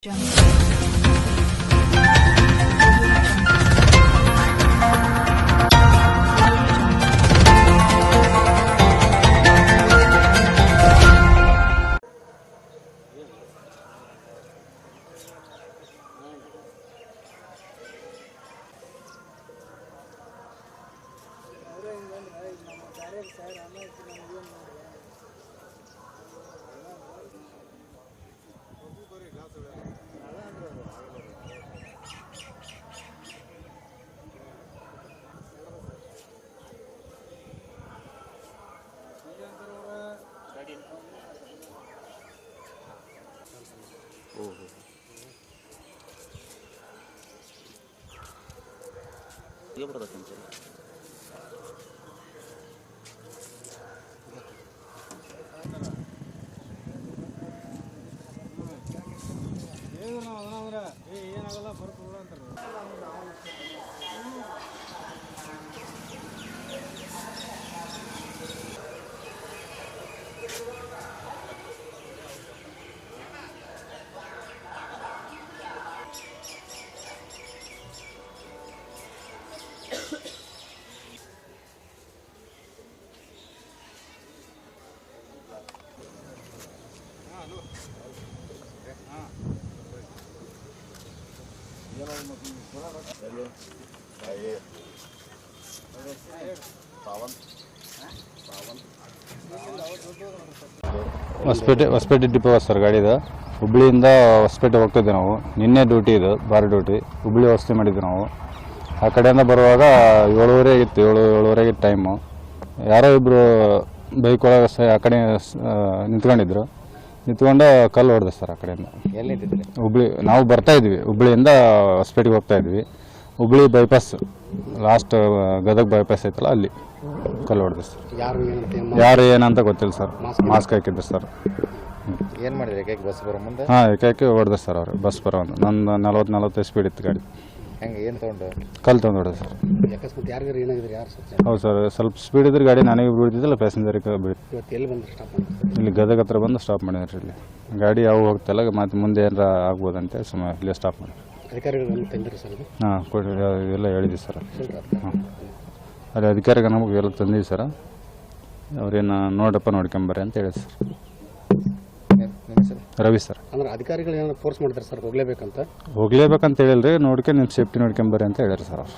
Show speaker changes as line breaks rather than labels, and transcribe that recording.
ये बड़ा कंचन ಏನಾಗಲ್ಲ ಬರ್ಕೊಡ ಅಂತಾರೆ.
ಹೊಸಪೇಟೆ ಡಿಪೋ ಸರ್ ಗಾಡಿದು. ಹುಬ್ಳಿಯಿಂದ ಹೊಸಪೇಟೆ ಹೋಗ್ತಿದ್ದೆ ನಾವು. ನಿನ್ನೆ ಡ್ಯೂಟಿ ಇದು, ಬಾರ್ ಡ್ಯೂಟಿ. ಹುಬ್ಳಿ ವ್ಯವಸ್ಥೆ ಮಾಡಿದ್ವಿ ನಾವು. ಆ ಕಡೆಯಿಂದ ಬರುವಾಗ 7:30 ಆಗಿತ್ತು, 7:30 ಟೈಮು. ಯಾರೋ ಇಬ್ಬರು ಬೈಕ್ ಒಳಗೆ ಆ ಕಡೆ ನಿಂತ್ಕೊಂಡು ಕಲ್ಲು ಹೊಡೆದೆ ಸರ್. ಆ ಕಡೆಯಿಂದ ಹುಬ್ಳಿ ನಾವು ಬರ್ತಾ ಇದ್ವಿ, ಹುಬ್ಳಿಯಿಂದ ಹೊಸಪೇಟೆಗೆ ಹೋಗ್ತಾ ಇದ್ವಿ. Hubli bypass last Gadag bypass ಐತಲ್ಲ, ಅಲ್ಲಿ ಕಲ್ಲು ಹೊಡೆದೆ ಸರ್. ಯಾರು ಏನಂತ ಗೊತ್ತಿಲ್ಲ ಸರ್. ಮಾಸ್ಕ್ ಹಾಕಿದ್ರು ಸರ್.
ಏನು ಮಾಡಿದ್ರೆ ಬಸ್ ಬರೋ ಮುಂದೆ?
ಹಾಂ, ಏಕಾಏಕಿ ಹೊಡೆದೆ ಸರ್ ಅವರು. ಬಸ್ ಬರೋ ನಂದು 40-45 ಸ್ಪೀಡ್ ಇತ್ತು ಗಾಡಿ.
ಹೆಂಗೆ ಏನು ತೊಗೊಂಡು?
ಕಲ್ಲು ತೊಗೊಂಡು ಹೊಡೆದೆ ಸರ್.
ಅಕಸ್ಮಾತ್ ಯಾರಿಗಾರು ಏನಾಗಿದ್ರೆ ಯಾರು ಸರ್?
ಹೌದು ಸರ್, ಸ್ವಲ್ಪ ಸ್ಪೀಡ್ ಇದ್ರೆ ಗಾಡಿ ನನಗೆ ಬೀಳ್ತಿದ್ದಿಲ್ಲ, ಪ್ಯಾಸೆಂಜರಿಗೆ ಬೀಳ್ತು.
ಇವತ್ತು ಎಲ್ಲಿ ಬಂದು ಸ್ಟಾಪ್ ಮಾಡಿದ್ರು?
ಇಲ್ಲಿ ಗದಗ ಹತ್ರ ಬಂದು ಸ್ಟಾಪ್ ಮಾಡಿದ್ರಿ. ಇಲ್ಲಿ ಗಾಡಿ ಯಾವ ಹೋಗ್ತಲ್ಲ, ಮತ್ತು ಮುಂದೆ ಏನಾರ ಆಗ್ಬೋದಂತೆ ಸುಮ್ಮನೆ ಇಲ್ಲೇ ಸ್ಟಾಪ್ ಮಾಡಿ.
ಅಧಿಕಾರಿಗಳು ತಂದಿರಿ ಸರ್?
ಹಾಂ, ಎಲ್ಲ ಹೇಳಿದ್ವಿ ಸರ್. ಹಾಂ, ಅಲ್ಲಿ ಅಧಿಕಾರಿಗೆ ನಮಗೆ ಎಲ್ಲ ತಂದಿವಿ ಸರ್. ಅವ್ರೇನು ನೋಡ್ಕೊಂಬರ್ರಿ ಅಂತ ಹೇಳಿ ಸರ್. ರವಿ ಸರ್.
ಅಂದ್ರೆ ಅಧಿಕಾರಿಗಳು ಏನಾದ್ರು ಫೋರ್ಸ್ ಮಾಡ್ತಾರೆ ಸರ್ ಹೋಗ್ಲೇಬೇಕಂತ?
ಹೋಗ್ಲೇಬೇಕಂತ ಹೇಳಿಲ್ರಿ, ನಿಮ್ಮ ಸೇಫ್ಟಿ ನೋಡ್ಕೊಂಬರ್ರಿ ಅಂತ ಹೇಳಿರಿ ಸರ್ ಅವ್ರು.